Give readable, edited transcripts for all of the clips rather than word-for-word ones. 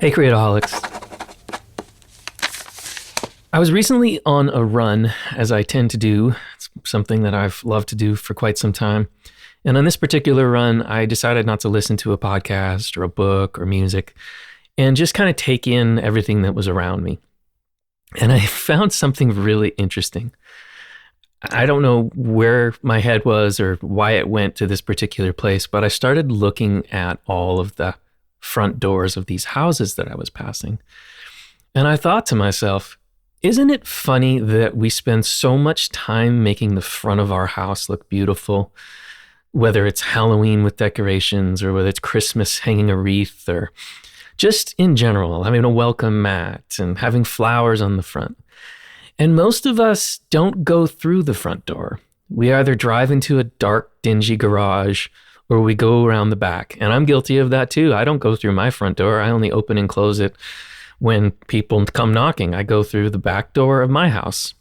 Hey, Creatorholics. I was recently on a run, as I tend to do. It's something that I've loved to do for quite some time. And on this particular run, I decided not to listen to a podcast or a book or music and just kind of take in everything that was around me. And I found something really interesting. I don't know where my head was or why it went to this particular place, but I started looking at all of the front doors of these houses that I was passing. And I thought to myself, isn't it funny that we spend so much time making the front of our house look beautiful, whether it's Halloween with decorations or whether it's Christmas hanging a wreath or just in general, having a welcome mat and having flowers on the front. And most of us don't go through the front door. We either drive into a dark, dingy garage or we go around the back. And I'm guilty of that too. I don't go through my front door. I only open and close it when people come knocking. I go through the back door of my house.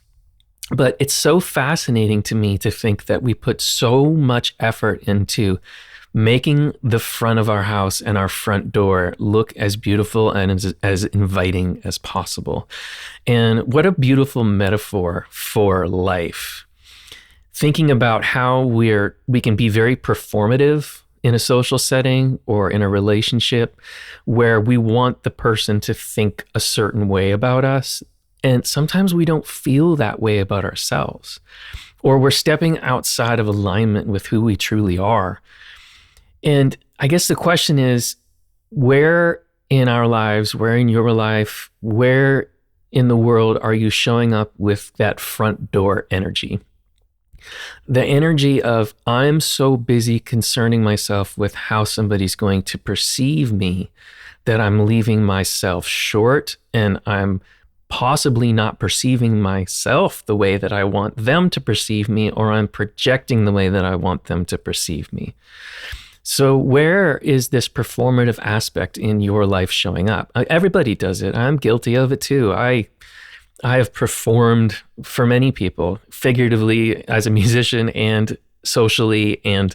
But it's so fascinating to me to think that we put so much effort into making the front of our house and our front door look as beautiful and as inviting as possible. And what a beautiful metaphor for life. Thinking about how we can be very performative in a social setting or in a relationship where we want the person to think a certain way about us. And sometimes we don't feel that way about ourselves, or we're stepping outside of alignment with who we truly are. And I guess the question is, where in our lives, where in your life, where in the world are you showing up with that front door energy? The energy of, I'm so busy concerning myself with how somebody's going to perceive me that I'm leaving myself short, and I'm possibly not perceiving myself the way that I want them to perceive me, or I'm projecting the way that I want them to perceive me. So where is this performative aspect in your life showing up? Everybody does it. I'm guilty of it too. I have performed for many people, figuratively as a musician and socially, and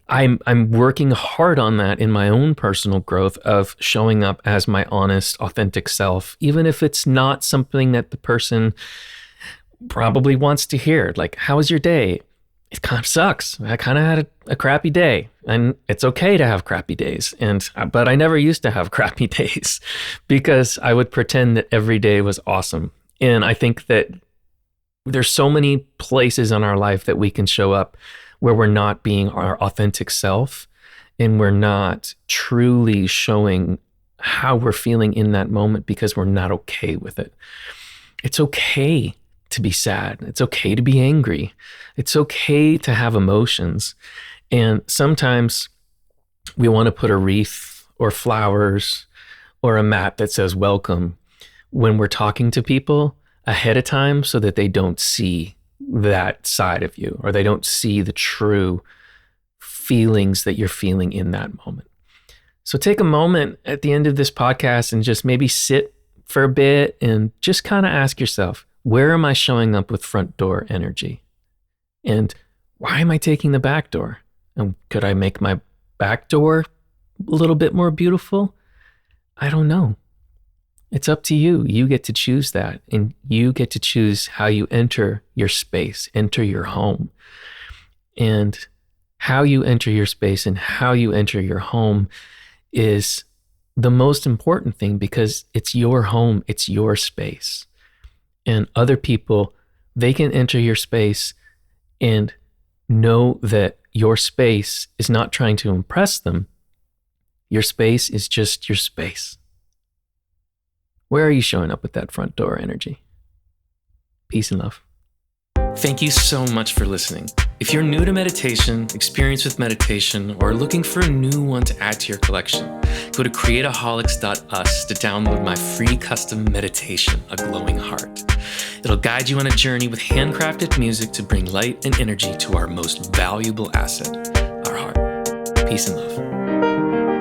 I'm working hard on that in my own personal growth of showing up as my honest, authentic self, even if it's not something that the person probably wants to hear. Like, how was your day? It kind of sucks. I kind of had a crappy day, and it's okay to have crappy days. But I never used to have crappy days because I would pretend that every day was awesome. And I think that there's so many places in our life that we can show up where we're not being our authentic self, and we're not truly showing how we're feeling in that moment because we're not okay with it. It's okay to be sad. It's okay to be angry. It's okay to have emotions. And sometimes we want to put a wreath or flowers or a mat that says welcome when we're talking to people ahead of time so that they don't see that side of you, or they don't see the true feelings that you're feeling in that moment. So take a moment at the end of this podcast and just maybe sit for a bit and just kind of ask yourself, where am I showing up with front door energy? And why am I taking the back door? And could I make my back door a little bit more beautiful? I don't know. It's up to you. You get to choose that, and you get to choose how you enter your space, enter your home. And how you enter your space and how you enter your home is the most important thing, because it's your home, it's your space. And other people, they can enter your space and know that your space is not trying to impress them. Your space is just your space. Where are you showing up with that front door energy? Peace and love. Thank you so much for listening. If you're new to meditation, experienced with meditation, or looking for a new one to add to your collection, go to creatorholics.us to download my free custom meditation, A Glowing Heart. It'll guide you on a journey with handcrafted music to bring light and energy to our most valuable asset, our heart. Peace and love.